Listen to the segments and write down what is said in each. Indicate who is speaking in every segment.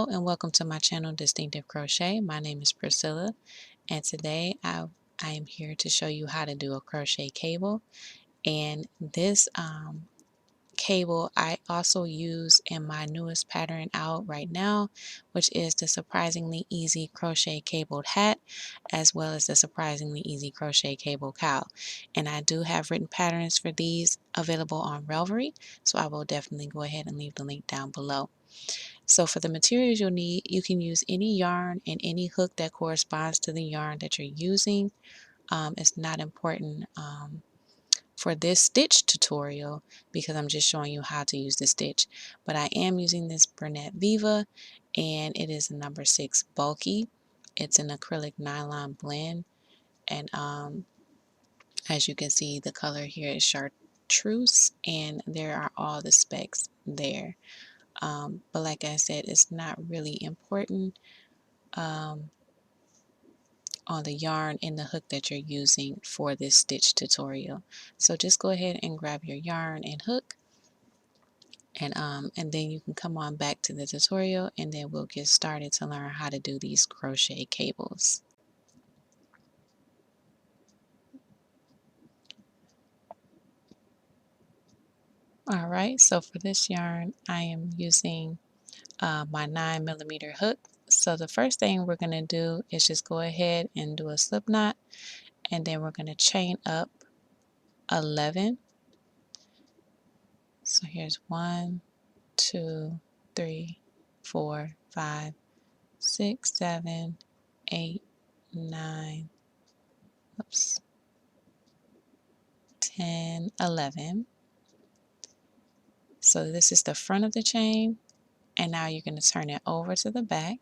Speaker 1: Hello and welcome to my channel Distinctive Crochet. My name is Priscilla and today I am here to show you how to do a crochet cable, and this cable I also use in my newest pattern out right now, which is the surprisingly easy crochet cabled hat as well as the surprisingly easy crochet cable cowl. And I do have written patterns for these available on Ravelry, so I will definitely go ahead and leave the link down below. So for the materials you'll need, you can use any yarn and any hook that corresponds to the yarn that you're using. It's not important for this stitch tutorial because I'm just showing you how to use the stitch. But I am using this Bernette Viva, and it is a number 6 bulky. It's an acrylic nylon blend, and as you can see, the color here is chartreuse, and there are all the specs there. But like I said, it's not really important on the yarn and the hook that you're using for this stitch tutorial. So just go ahead and grab your yarn and hook, and then you can come on back to the tutorial, and then we'll get started to learn how to do these crochet cables. Alright, so for this yarn I am using my 9mm hook. So the first thing we're going to do is just go ahead and do a slip knot, and then we're going to chain up 11. So here's 1, 2, 3, 4, 5, 6, 7, 8, 9, oops, 10, 11. So this is the front of the chain, and now you're going to turn it over to the back,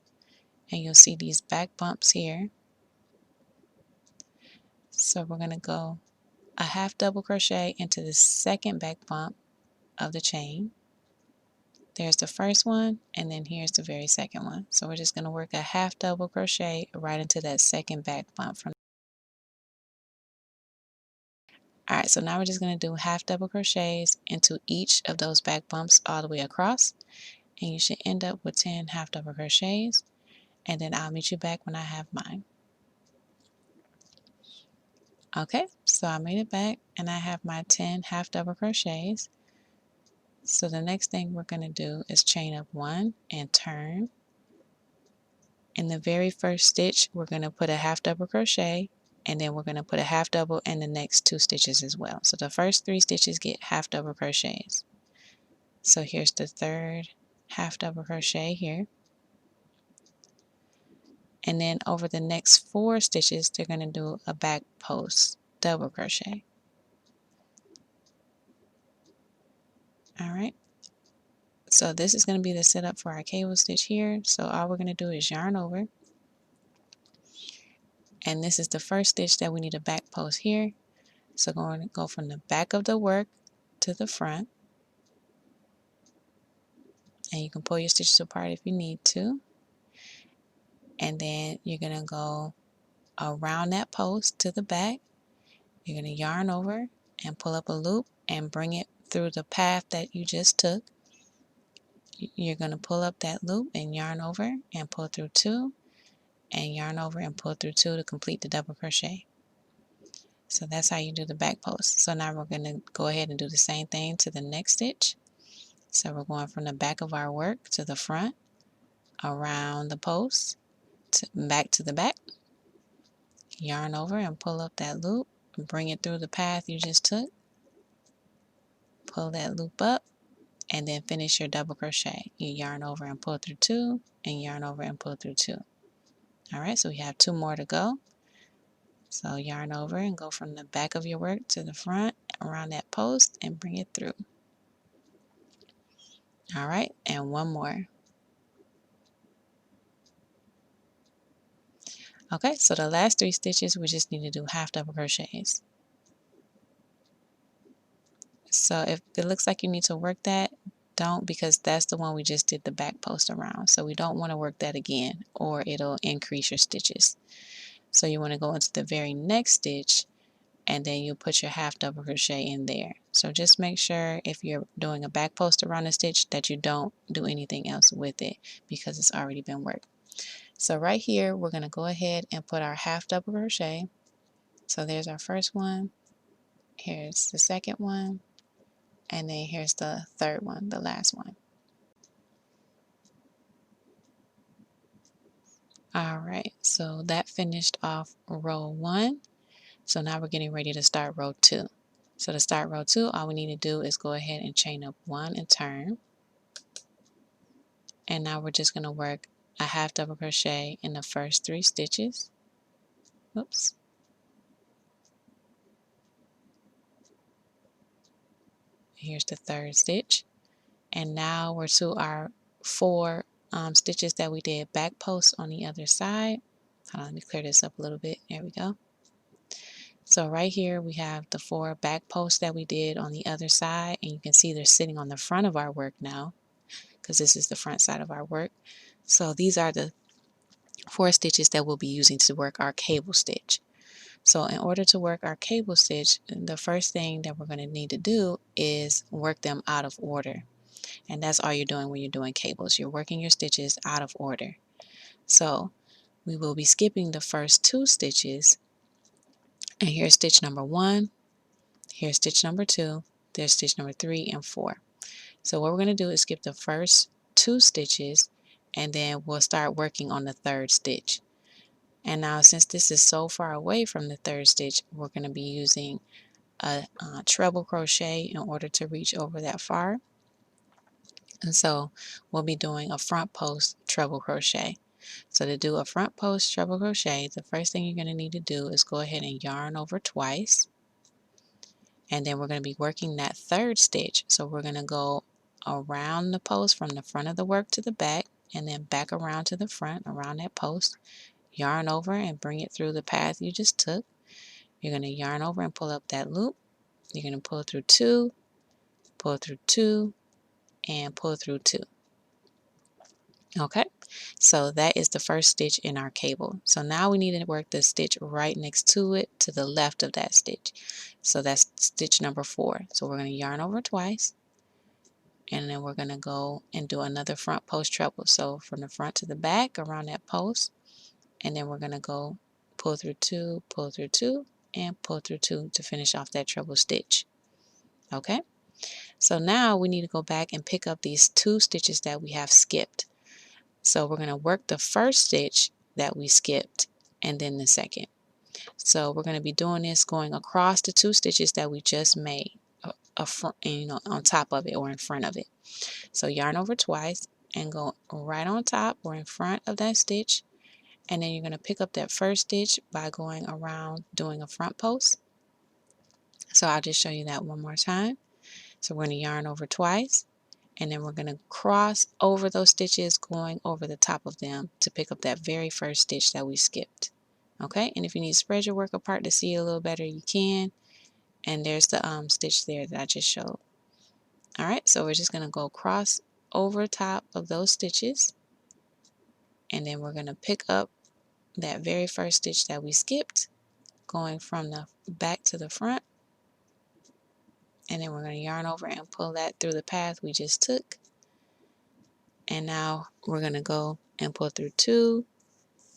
Speaker 1: and you'll see these back bumps here. So we're going to go a half double crochet into the second back bump of the chain. There's the first one, and then here's the very second one. So we're just going to work a half double crochet right into that second back bump from. Alright, so now we're just going to do half double crochets into each of those back bumps all the way across, and you should end up with 10 half double crochets, and then I'll meet you back when I have mine. Okay, so I made it back and I have my 10 half double crochets. So the next thing we're going to do is chain up 1 and turn. In the very first stitch, we're going to put a half double crochet, and then we're going to put a half double in the next 2 stitches as well. So the first 3 stitches get half double crochets. So here's the third half double crochet here. And then over the next 4 stitches, they're going to do a back post double crochet. Alright, so this is going to be the setup for our cable stitch here. So all we're going to do is yarn over, and this is the first stitch that we need a back post here. So we're going to go from the back of the work to the front, and you can pull your stitches apart if you need to, and then you're going to go around that post to the back. You're going to yarn over and pull up a loop and bring it through the path that you just took. You're going to pull up that loop and yarn over and pull through 2, and yarn over and pull through 2 to complete the double crochet. So that's how you do the back post. So now we're going to go ahead and do the same thing to the next stitch. So we're going from the back of our work to the front, around the post, back to the back, yarn over and pull up that loop, and bring it through the path you just took, pull that loop up, and then finish your double crochet. You yarn over and pull through 2, and yarn over and pull through 2. Alright, so we have 2 more to go. So yarn over and go from the back of your work to the front, around that post, and bring it through. Alright, and 1 more. Okay, so the last 3 stitches we just need to do half double crochets. So if it looks like you need to work that, don't, because that's the one we just did the back post around. So we don't want to work that again, or it'll increase your stitches. So you want to go into the very next stitch and then you put your half double crochet in there. So just make sure if you're doing a back post around the stitch that you don't do anything else with it because it's already been worked. So right here we're going to go ahead and put our half double crochet. So there's our first one, here's the second one, and then here's the third one, the last one. Alright, so that finished off row 1. So now we're getting ready to start row 2. So to start row 2, all we need to do is go ahead and chain up 1 and turn. And now we're just going to work a half double crochet in the first 3 stitches. Oops. Here's the third stitch. And now we're to our 4 stitches that we did back post on the other side. Hold on, let me clear this up a little bit. There we go. So right here we have the 4 back posts that we did on the other side, and you can see they're sitting on the front of our work now because this is the front side of our work. So these are the 4 stitches that we'll be using to work our cable stitch. So in order to work our cable stitch, the first thing that we're going to need to do is work them out of order. And that's all you're doing when you're doing cables. You're working your stitches out of order. So we will be skipping the first 2 stitches. And here's stitch number 1, here's stitch number 2, there's stitch number 3 and 4. So what we're going to do is skip the first 2 stitches, and then we'll start working on the 3rd stitch. And now since this is so far away from the 3rd stitch, we're going to be using a treble crochet in order to reach over that far. And so we'll be doing a front post treble crochet. So to do a front post treble crochet, the first thing you're going to need to do is go ahead and yarn over twice. And then we're going to be working that 3rd stitch. So we're going to go around the post from the front of the work to the back, and then back around to the front around that post. Yarn over and bring it through the path you just took. You're going to yarn over and pull up that loop. You're going to pull through 2, pull through 2, and pull through 2. Okay, so that is the first stitch in our cable. So now we need to work the stitch right next to it to the left of that stitch. So that's stitch number 4. So we're going to yarn over twice, and then we're going to go and do another front post treble. So from the front to the back around that post, and then we're going to go pull through 2, pull through 2, and pull through 2 to finish off that treble stitch. Okay, so now we need to go back and pick up these 2 stitches that we have skipped. So we're going to work the first stitch that we skipped and then the second. So we're going to be doing this going across the 2 stitches that we just made, on top of it or in front of it. So yarn over twice and go right on top or in front of that stitch, and then you're going to pick up that first stitch by going around doing a front post. So I'll just show you that one more time. So we're going to yarn over twice, and then we're going to cross over those stitches going over the top of them to pick up that very first stitch that we skipped. Okay, and if you need to spread your work apart to see it a little better, you can. And there's the stitch there that I just showed. Alright, so we're just going to go cross over top of those stitches, and then we're going to pick up that very first stitch that we skipped going from the back to the front, and then we're going to yarn over and pull that through the path we just took. And now we're going to go and pull through 2,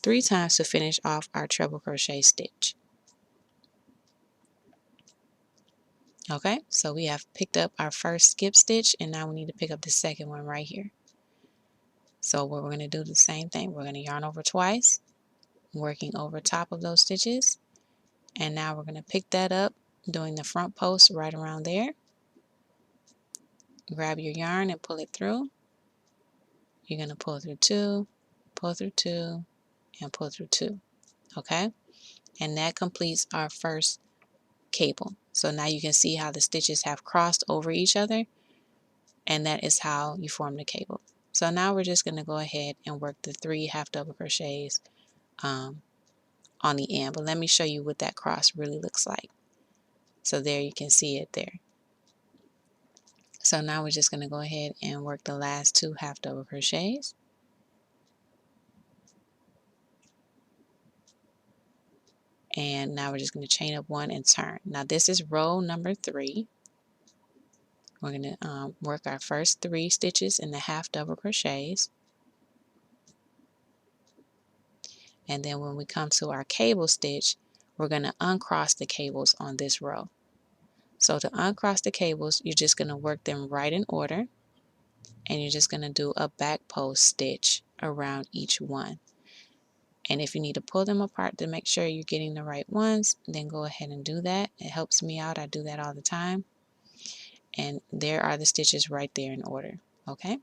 Speaker 1: 3 times to finish off our treble crochet stitch. Okay, so we have picked up our first skip stitch, and now we need to pick up the second one right here. So what we're going to do the same thing. We're going to yarn over twice, working over top of those stitches, and now we're going to pick that up doing the front post right around there. Grab your yarn and pull it through. You're going to pull through 2, pull through 2, and pull through 2. Okay, and that completes our first cable. So now you can see how the stitches have crossed over each other, and that is how you form the cable. So now we're just going to go ahead and work the 3 half double crochets on the end, but let me show you what that cross really looks like. So there you can see it there. So now we're just going to go ahead and work the last 2 half double crochets. And now we're just going to chain up 1 and turn. Now this is row number 3. We're going to work our first 3 stitches in the half double crochets. And then when we come to our cable stitch, we're going to uncross the cables on this row. So to uncross the cables, you're just going to work them right in order, and you're just going to do a back post stitch around each one. And if you need to pull them apart to make sure you're getting the right ones, then go ahead and do that. It helps me out. I do that all the time. And there are the stitches right there in order. Okay,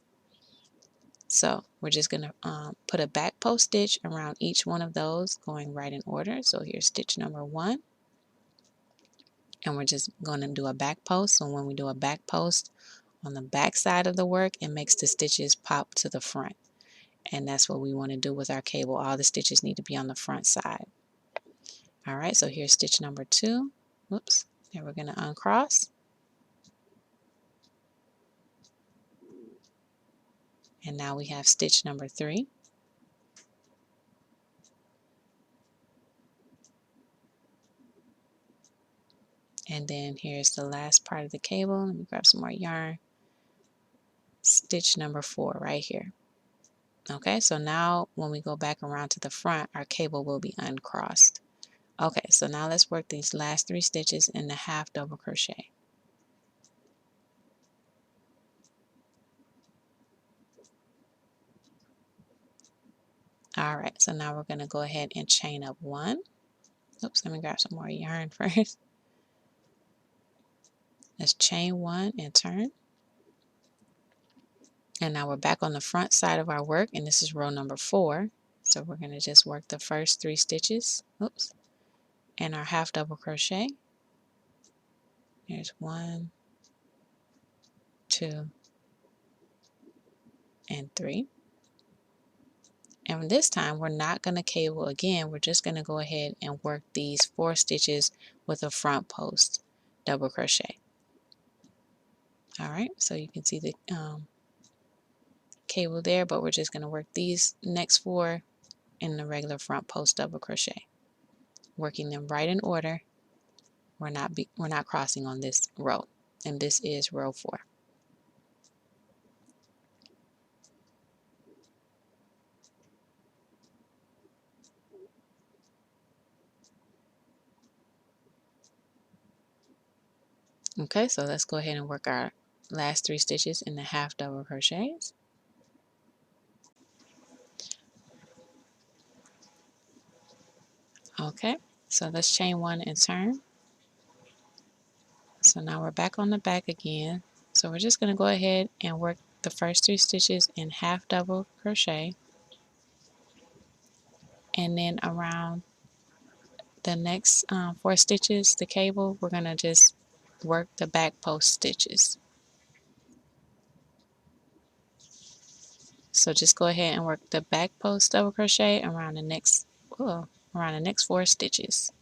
Speaker 1: so we're just going to put a back post stitch around each one of those, going right in order. So here's stitch number 1, and we're just going to do a back post. So when we do a back post on the back side of the work, it makes the stitches pop to the front, and that's what we want to do with our cable. All the stitches need to be on the front side. All right, so here's stitch number 2. Whoops, then we're going to uncross, and now we have stitch number 3. And then here's the last part of the cable. Let me grab some more yarn. Stitch number 4 right here. Okay, so now when we go back around to the front, our cable will be uncrossed. Okay, so now let's work these last 3 stitches in the half double crochet. All right, so now we're going to go ahead and chain up 1. Oops, let me grab some more yarn first. Let's chain 1 and turn. And now we're back on the front side of our work, and this is row number 4. So we're going to just work the first 3 stitches. Oops. And our half double crochet. Here's 1, 2, and 3. And this time we're not going to cable again. We're just going to go ahead and work these 4 stitches with a front post double crochet. All right, so you can see the cable there, but we're just going to work these next 4 in the regular front post double crochet, working them right in order. We're not crossing on this row, and this is row 4. Okay, so let's go ahead and work our last 3 stitches in the half double crochets. Okay, so let's chain 1 and turn. So now we're back on the back again. So we're just going to go ahead and work the first 3 stitches in half double crochet, and then around the next 4 stitches, the cable, we're going to just work the back post stitches. So just go ahead and work the back post double crochet around the next 4 stitches.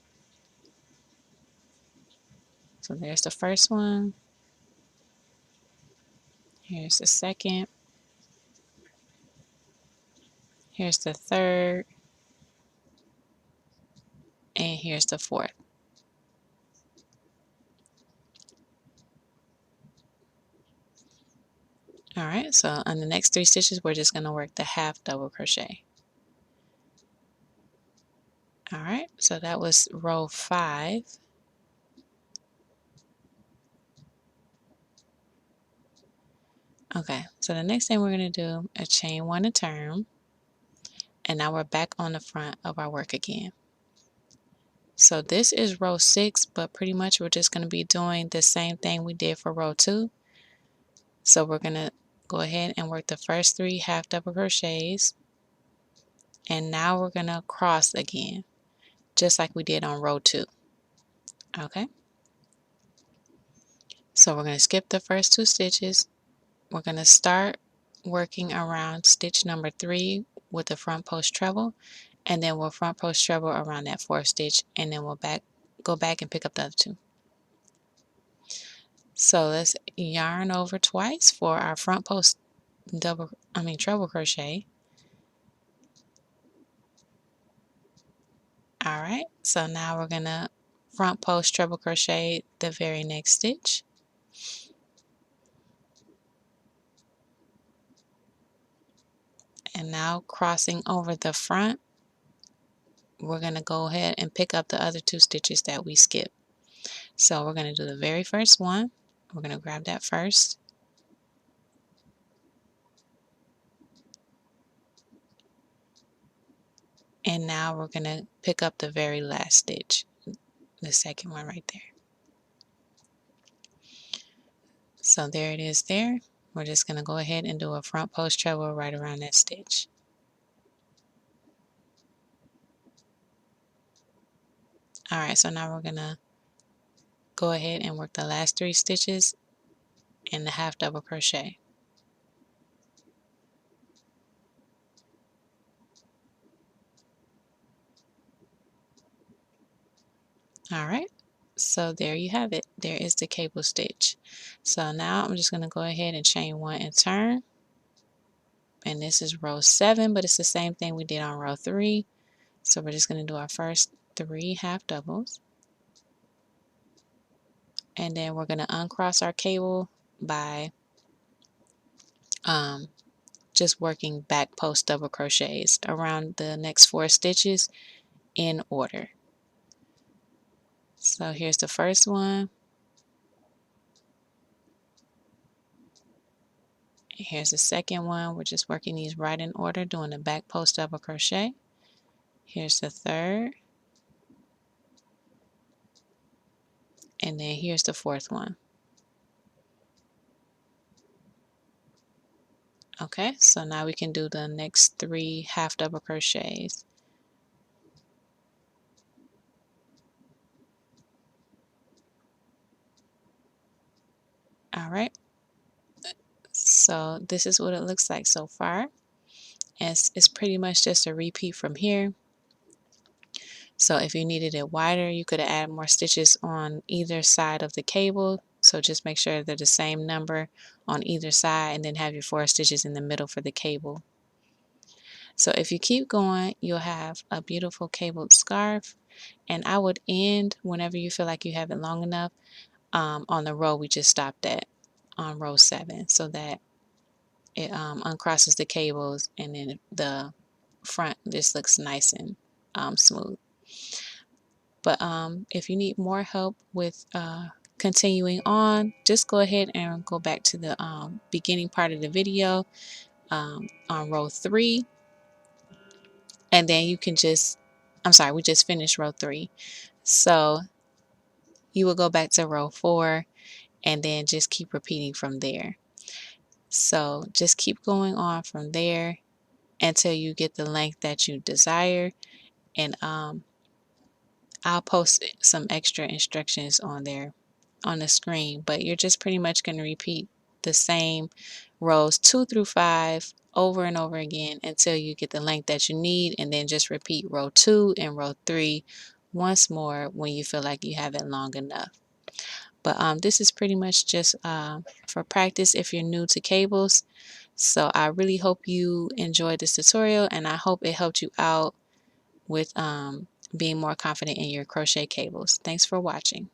Speaker 1: So there's the first one. Here's the second. Here's the third. And here's the fourth. All right, so on the next 3 stitches, we're just going to work the half double crochet. All right, so that was row 5. Okay, so the next thing we're going to do is chain 1 and turn, and now we're back on the front of our work again. So this is row 6, but pretty much we're just going to be doing the same thing we did for row 2. So we're going to go ahead and work the first 3 half double crochets, and now we're going to cross again, just like we did on row 2. Okay, so we're going to skip the first 2 stitches. We're going to start working around stitch number 3 with the front post treble, and then we'll front post treble around that 4th stitch, and then we'll go back and pick up the other 2. So let's yarn over twice for our front post treble crochet, Alright, so now we're gonna front post treble crochet the very next stitch. And now crossing over the front, we're gonna go ahead and pick up the other 2 stitches that we skipped. So we're gonna do the very first one. We're gonna grab that first. And now we're gonna pick up the very last stitch, the second one right there. So there it is there. We're just going to go ahead and do a front post treble right around that stitch. Alright, so now we're going to go ahead and work the last 3 stitches in the half double crochet. Alright, so there you have it. There is the cable stitch. So now I'm just going to go ahead and chain 1 and turn. And this is row 7, but it's the same thing we did on row 3. So we're just going to do our first 3 half doubles. And then we're going to uncross our cable by just working back post double crochets around the next 4 stitches in order. So here's the first one. Here's the second one. We're just working these right in order, doing the back post double crochet. Here's the third. And then here's the fourth one. Okay, so now we can do the next 3 half double crochets. All right, so this is what it looks like so far. And it's pretty much just a repeat from here. So if you needed it wider, you could add more stitches on either side of the cable. So just make sure they're the same number on either side and then have your 4 stitches in the middle for the cable. So if you keep going, you'll have a beautiful cabled scarf. And I would end whenever you feel like you have it long enough on the row we just stopped at on row 7 so that it uncrosses the cables and then the front just looks nice and smooth. But if you need more help with continuing on, just go ahead and go back to the beginning part of the video on row 3. And then you can just, I'm sorry, we just finished row 3. So you will go back to row 4 and then just keep repeating from there. So just keep going on from there until you get the length that you desire. And I'll post some extra instructions on there on the screen, but you're just pretty much going to repeat the same rows 2 through 5 over and over again until you get the length that you need, and then just repeat row 2 and row 3 once more when you feel like you have it long enough. But this is pretty much just for practice if you're new to cables. So I really hope you enjoyed this tutorial, and I hope it helped you out with being more confident in your crochet cables. Thanks for watching.